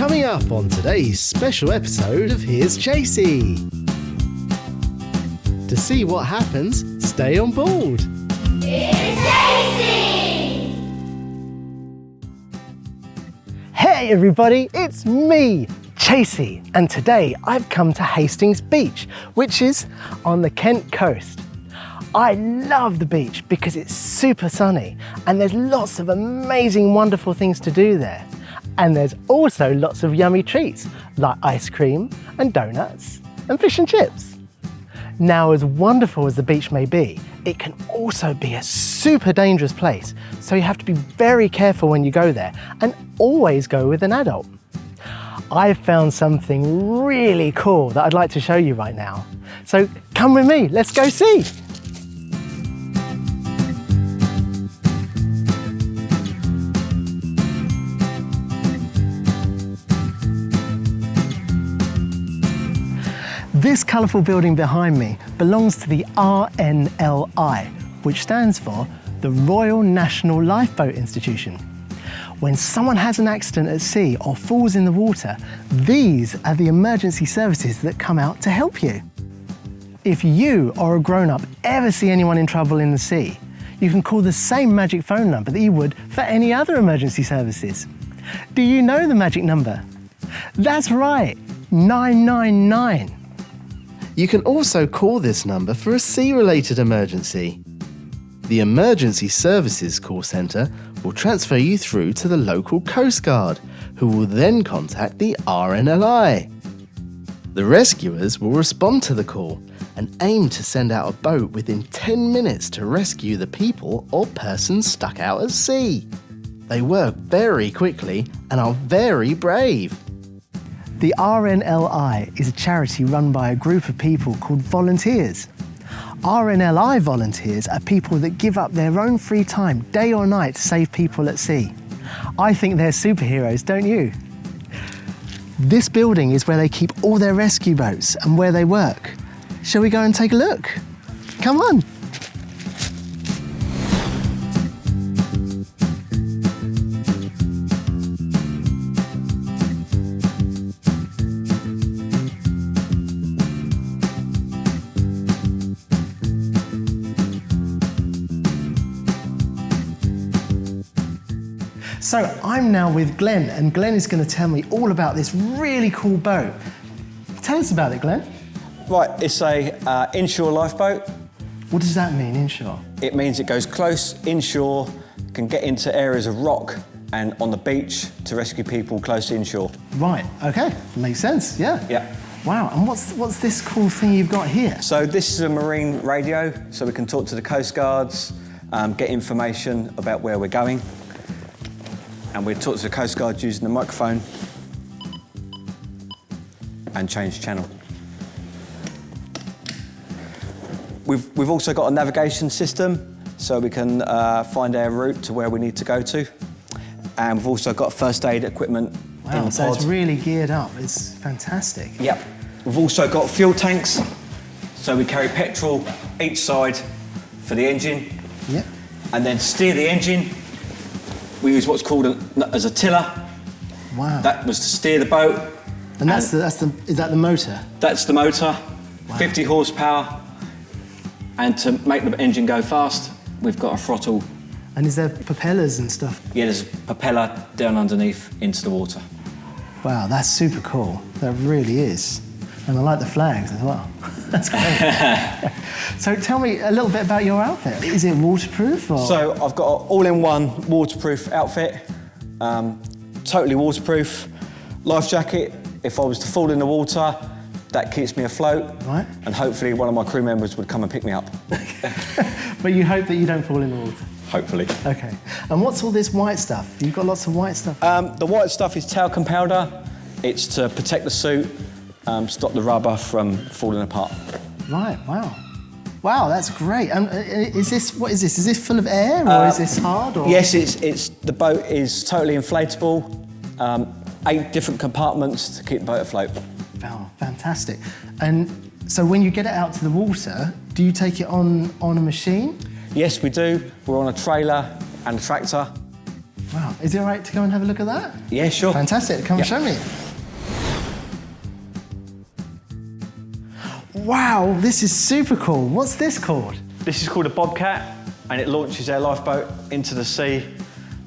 Coming up on today's special episode of Here's Chasey. To see what happens, stay on board. Here's Chasey! Hey everybody, it's me, Chasey, and today I've come to Hastings Beach, which is on the Kent coast. I love the beach because it's super sunny and there's lots of amazing, wonderful things to do there. And there's also lots of yummy treats like ice cream and donuts and fish and chips. Now, as wonderful as the beach may be, it can also be a super dangerous place, so you have to be very careful when you go there and always go with an adult. I've found something really cool that I'd like to show you right now. So come with me, let's go see. This colourful building behind me belongs to the RNLI, which stands for the Royal National Lifeboat Institution. When someone has an accident at sea or falls in the water, these are the emergency services that come out to help you. If you or a grown-up ever see anyone in trouble in the sea, you can call the same magic phone number that you would for any other emergency services. Do you know the magic number? That's right, 999. You can also call this number for a sea-related emergency. The Emergency Services Call Centre will transfer you through to the local Coast Guard, who will then contact the RNLI. The rescuers will respond to the call and aim to send out a boat within 10 minutes to rescue the people or persons stuck out at sea. They work very quickly and are very brave. The RNLI is a charity run by a group of people called volunteers. RNLI volunteers are people that give up their own free time, day or night, to save people at sea. I think they're superheroes, don't you? This building is where they keep all their rescue boats and where they work. Shall we go and take a look? Come on. So I'm now with Glenn, and Glenn is going to tell me all about this really cool boat. Tell us about it, Glenn. Right, it's a inshore lifeboat. What does that mean, inshore? It means it goes close inshore, can get into areas of rock and on the beach to rescue people close inshore. Right, okay, makes sense, yeah. Yeah. Wow, and what's this cool thing you've got here? So this is a marine radio, so we can talk to the Coast Guards, get information about where we're going. And we talk to the Coast Guard using the microphone and change channel. We've also got a navigation system, so we can find our route to where we need to go to. And we've also got first aid equipment in the so pod. it's really geared up. It's fantastic. Yep. We've also got fuel tanks, so we carry petrol each side for the engine. Yep. And then to steer the engine, we use what's called as a tiller. Wow. That was to steer the boat. And is that the motor? That's the motor, Wow. 50 horsepower. And to make the engine go fast, we've got a throttle. And is there propellers and stuff? Yeah, there's a propeller down underneath into the water. Wow, that's super cool. That really is. And I like the flags as well. That's great. So tell me a little bit about your outfit. Is it waterproof? Or? So I've got an all-in-one waterproof outfit, totally waterproof. Life jacket, if I was to fall in the water, that keeps me afloat. Right. And hopefully one of my crew members would come and pick me up. But you hope that you don't fall in the water? Hopefully. Okay. And what's all this white stuff? You've got lots of white stuff. The white stuff is talcum powder. It's to protect the suit, stop the rubber from falling apart. Right, wow. Wow, that's great. Is this, what is this? Is this full of air or is this hard? Or? Yes, the boat is totally inflatable. 8 different compartments to keep the boat afloat. Wow, fantastic. And so when you get it out to the water, do you take it on a machine? Yes, we do. We're on a trailer and a tractor. Wow, is it all right to go and have a look at that? Yeah, sure. Fantastic, come and show me. Wow, this is super cool. What's this called? This is called a bobcat, and it launches our lifeboat into the sea,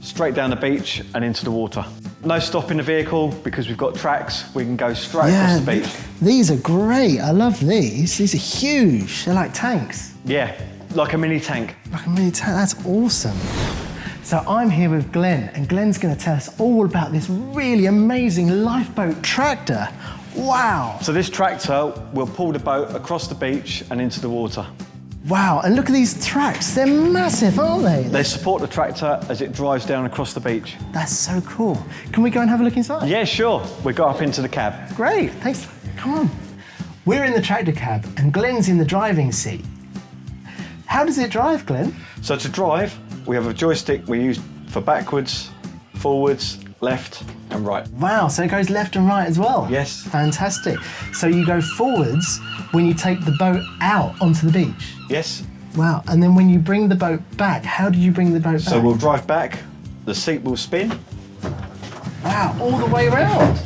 straight down the beach and into the water. No stopping the vehicle because we've got tracks. We can go straight across the beach. These are great. I love these. These are huge. They're like tanks. Yeah, like a mini tank. Like a mini tank. That's awesome. So I'm here with Glenn, and Glenn's going to tell us all about this really amazing lifeboat tractor. Wow. So this tractor will pull the boat across the beach and into the water. Wow, and look at these tracks. They're massive, aren't they? They support the tractor as it drives down across the beach. That's so cool. Can we go and have a look inside? Yeah, sure. We go up into the cab. Great, thanks. Come on. We're in the tractor cab and Glenn's in the driving seat. How does it drive, Glenn? So to drive, we have a joystick we use for backwards, forwards, left and right. Wow, so it goes left and right as well? Yes. Fantastic. So you go forwards when you take the boat out onto the beach? Yes. Wow, and then when you bring the boat back, how do you bring the boat back? So we'll drive back, the seat will spin. Wow, all the way around.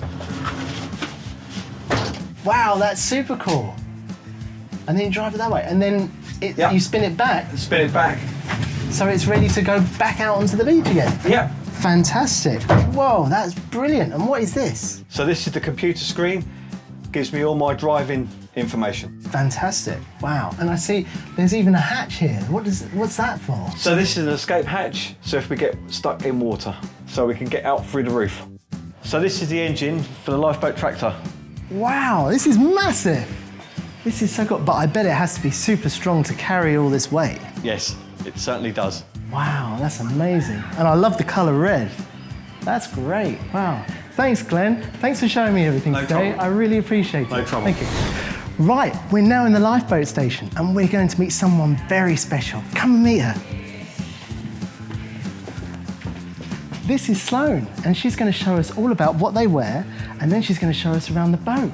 Wow, that's super cool. And then you drive it that way, and then you spin it back. Spin it back. So it's ready to go back out onto the beach again? Yep. Fantastic. Whoa, that's brilliant. And what is this? So this is the computer screen, gives me all my driving information. Fantastic. Wow. And I see there's even a hatch here. What's that for? So this is an escape hatch, so if we get stuck in water, so we can get out through the roof. So this is the engine for the lifeboat tractor. Wow, this is massive. This is so cool, but I bet it has to be super strong to carry all this weight. Yes, it certainly does. Wow, that's amazing. And I love the colour red. That's great, wow. Thanks, Glenn. Thanks for showing me everything today. Trouble. I really appreciate it. No trouble. Thank you. Right, we're now in the lifeboat station and we're going to meet someone very special. Come and meet her. This is Sloane, and she's going to show us all about what they wear, and then she's going to show us around the boat.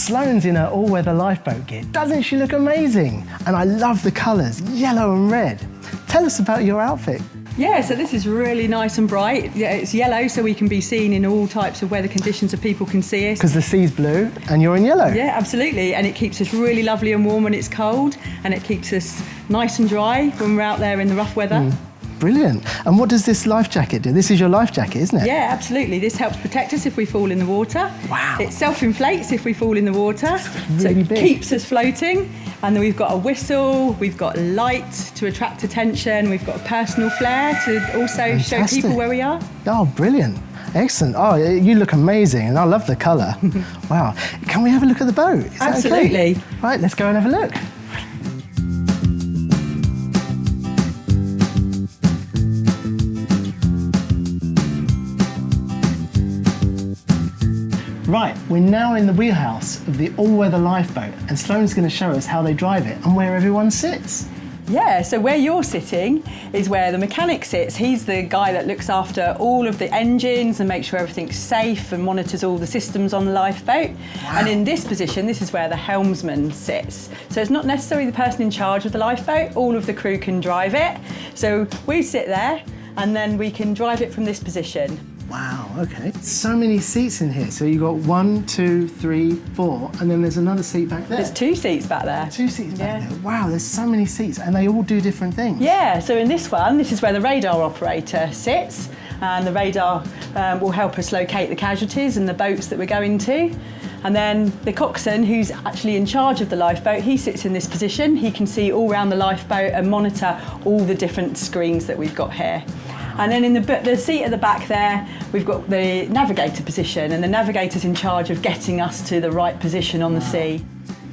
Sloane's in her all-weather lifeboat gear. Doesn't she look amazing? And I love the colours, yellow and red. Tell us about your outfit. Yeah, so this is really nice and bright. Yeah, it's yellow, so we can be seen in all types of weather conditions so people can see us. Because the sea's blue and you're in yellow. Yeah, absolutely. And it keeps us really lovely and warm when it's cold, and it keeps us nice and dry when we're out there in the rough weather. Brilliant. And what does this life jacket do? This is your life jacket, isn't it? Yeah, absolutely. This helps protect us if we fall in the water. Wow. It self-inflates if we fall in the water. Really so it big. keeps us floating. And then we've got a whistle, we've got light to attract attention, we've got a personal flair to also show Fantastic. people where we are. Oh, brilliant. Excellent. Oh, you look amazing, and I love the colour. Wow. Can we have a look at the boat? Is that okay? Absolutely. Right, let's go and have a look. Right, we're now in the wheelhouse of the all-weather lifeboat, and Sloane's going to show us how they drive it and where everyone sits. Yeah, so where you're sitting is where the mechanic sits. He's the guy that looks after all of the engines and makes sure everything's safe and monitors all the systems on the lifeboat. Wow. And in this position, this is where the helmsman sits. So it's not necessarily the person in charge of the lifeboat. All of the crew can drive it. So we sit there and then we can drive it from this position. Wow, okay. So many seats in here. So you've got 1, 2, 3, 4, and then there's another seat back there. There's 2 seats back there. 2 seats back there. Wow, there's so many seats, and they all do different things. Yeah, so in this one, this is where the radar operator sits, and the radar will help us locate the casualties and the boats that we're going to. And then the coxswain, who's actually in charge of the lifeboat, he sits in this position. He can see all around the lifeboat and monitor all the different screens that we've got here. And then in the seat at the back there, we've got the navigator position, and the navigator's in charge of getting us to the right position on the sea.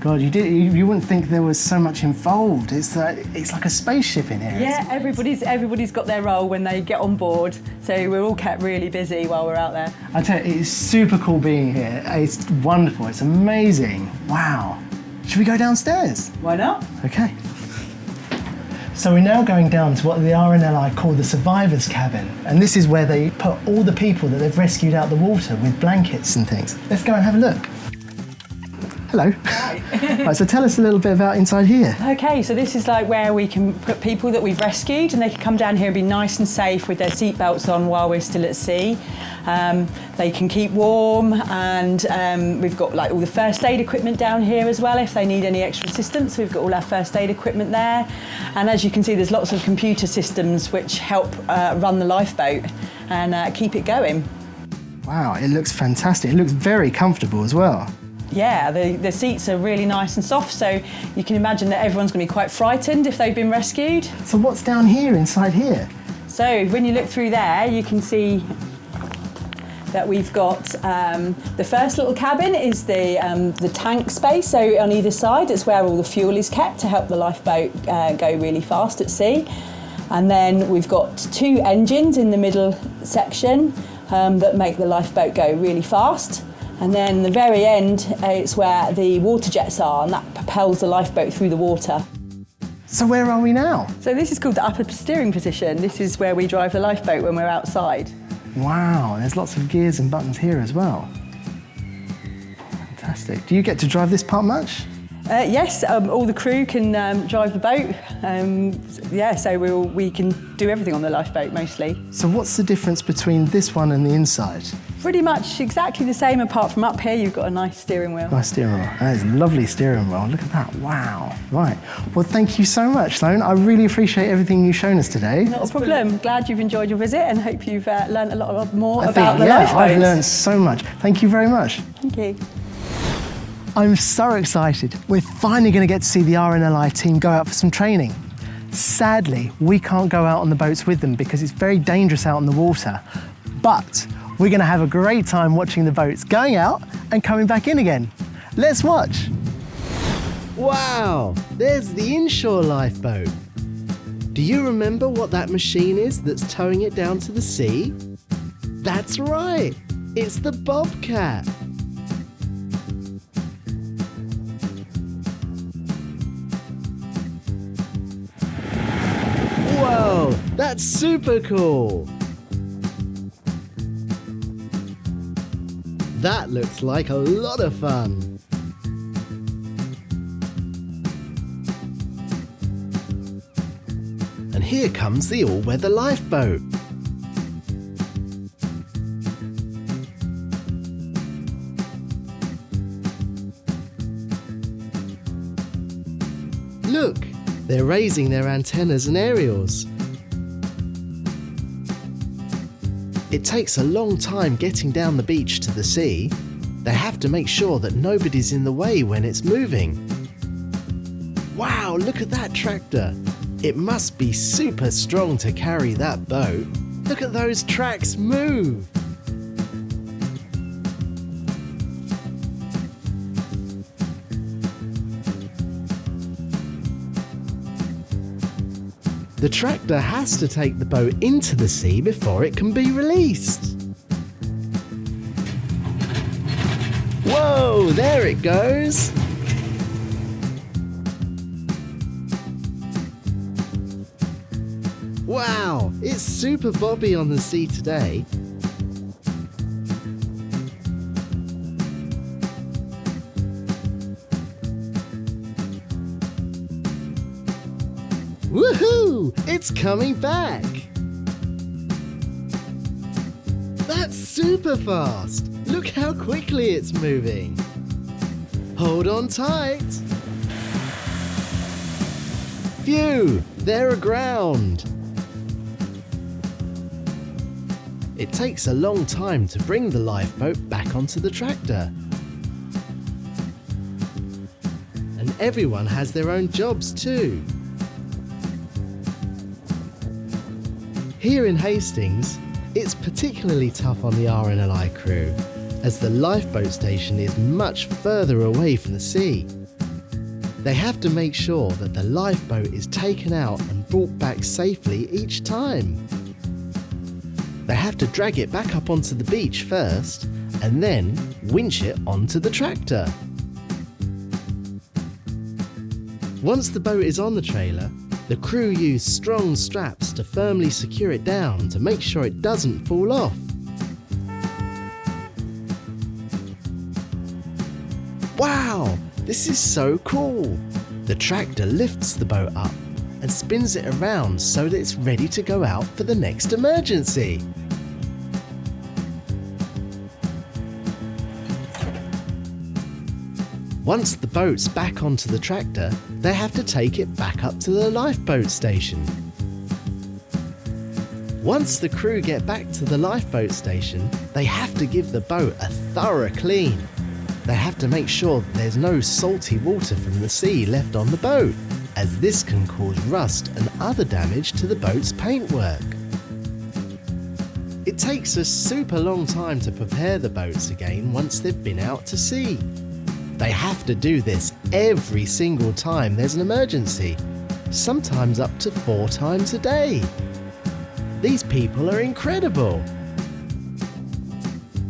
God, you wouldn't think there was so much involved. It's like a spaceship in here. Yeah, everybody's got their role when they get on board. So we're all kept really busy while we're out there. I tell you, it's super cool being here. It's wonderful. It's amazing. Wow. Should we go downstairs? Why not? Okay. So we're now going down to what the RNLI call the survivors cabin, and this is where they put all the people that they've rescued out of the water with blankets and things. Let's go and have a look. Hello. Hi. Right, so tell us a little bit about inside here. Okay, so this is like where we can put people that we've rescued, and they can come down here and be nice and safe with their seatbelts on while we're still at sea. They can keep warm, and we've got like all the first aid equipment down here as well if they need any extra assistance. We've got all our first aid equipment there, and as you can see there's lots of computer systems which help run the lifeboat and keep it going. Wow, it looks fantastic. It looks very comfortable as well. Yeah, the seats are really nice and soft, so you can imagine that everyone's going to be quite frightened if they've been rescued. So what's down here, inside here? So when you look through there, you can see that we've got the first little cabin is the tank space. So on either side, it's where all the fuel is kept to help the lifeboat go really fast at sea. And then we've got 2 engines in the middle section that make the lifeboat go really fast. And then the very end, it's where the water jets are, and that propels the lifeboat through the water. So where are we now? So this is called the upper steering position. This is where we drive the lifeboat when we're outside. Wow, there's lots of gears and buttons here as well. Fantastic. Do you get to drive this part much? Yes, all the crew can drive the boat. So we can do everything on the lifeboat mostly. So what's the difference between this one and the inside? Pretty much exactly the same, apart from up here you've got a nice steering wheel. Nice steering wheel. That is a lovely steering wheel. Look at that. Wow. Right. Well, thank you so much, Sloane. I really appreciate everything you've shown us today. Not a problem. Glad you've enjoyed your visit and hope you've learned a lot more about the lifeboats. I've learned so much. Thank you very much. Thank you. I'm so excited. We're finally going to get to see the RNLI team go out for some training. Sadly, we can't go out on the boats with them because it's very dangerous out on the water. But we're going to have a great time watching the boats going out and coming back in again. Let's watch. Wow, there's the Inshore lifeboat. Do you remember what that machine is that's towing it down to the sea? That's right, it's the Bobcat. Whoa, that's super cool. That looks like a lot of fun. And here comes the all-weather lifeboat. Look, they're raising their antennas and aerials. It takes a long time getting down the beach to the sea. They have to make sure that nobody's in the way when it's moving. Wow, look at that tractor. It must be super strong to carry that boat. Look at those tracks move. The tractor has to take the boat into the sea before it can be released. Whoa, there it goes. Wow, it's super bobby on the sea today. Woohoo! It's coming back! That's super fast! Look how quickly it's moving! Hold on tight! Phew! They're aground! It takes a long time to bring the lifeboat back onto the tractor. And everyone has their own jobs too. Here in Hastings, it's particularly tough on the RNLI crew, as the lifeboat station is much further away from the sea. They have to make sure that the lifeboat is taken out and brought back safely each time. They have to drag it back up onto the beach first and then winch it onto the tractor. Once the boat is on the trailer, the crew use strong straps to firmly secure it down to make sure it doesn't fall off. Wow, this is so cool! The tractor lifts the boat up and spins it around so that it's ready to go out for the next emergency. Once the boat's back onto the tractor, they have to take it back up to the lifeboat station. Once the crew get back to the lifeboat station, they have to give the boat a thorough clean. They have to make sure that there's no salty water from the sea left on the boat, as this can cause rust and other damage to the boat's paintwork. It takes a super long time to prepare the boats again once they've been out to sea. They have to do this every single time there's an emergency, sometimes up to 4 times a day. These people are incredible.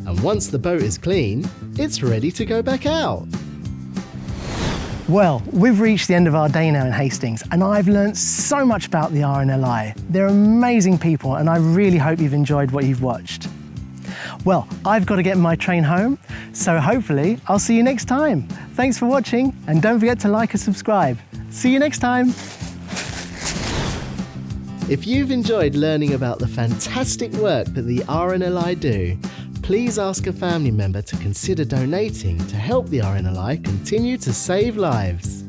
And once the boat is clean, it's ready to go back out. Well, we've reached the end of our day now in Hastings, and I've learnt so much about the RNLI. They're amazing people, and I really hope you've enjoyed what you've watched. Well, I've got to get my train home, so hopefully I'll see you next time. Thanks for watching, and don't forget to like and subscribe. See you next time. If you've enjoyed learning about the fantastic work that the RNLI do, please ask a family member to consider donating to help the RNLI continue to save lives.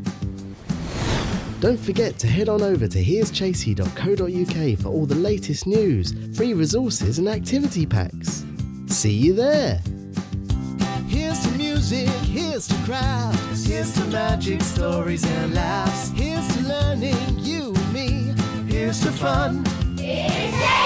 Don't forget to head on over to hereschasey.co.uk for all the latest news, free resources and activity packs. See you there! Here's to music, here's to crafts, here's to magic, stories and laughs, here's to learning, you and me, here's to fun. It's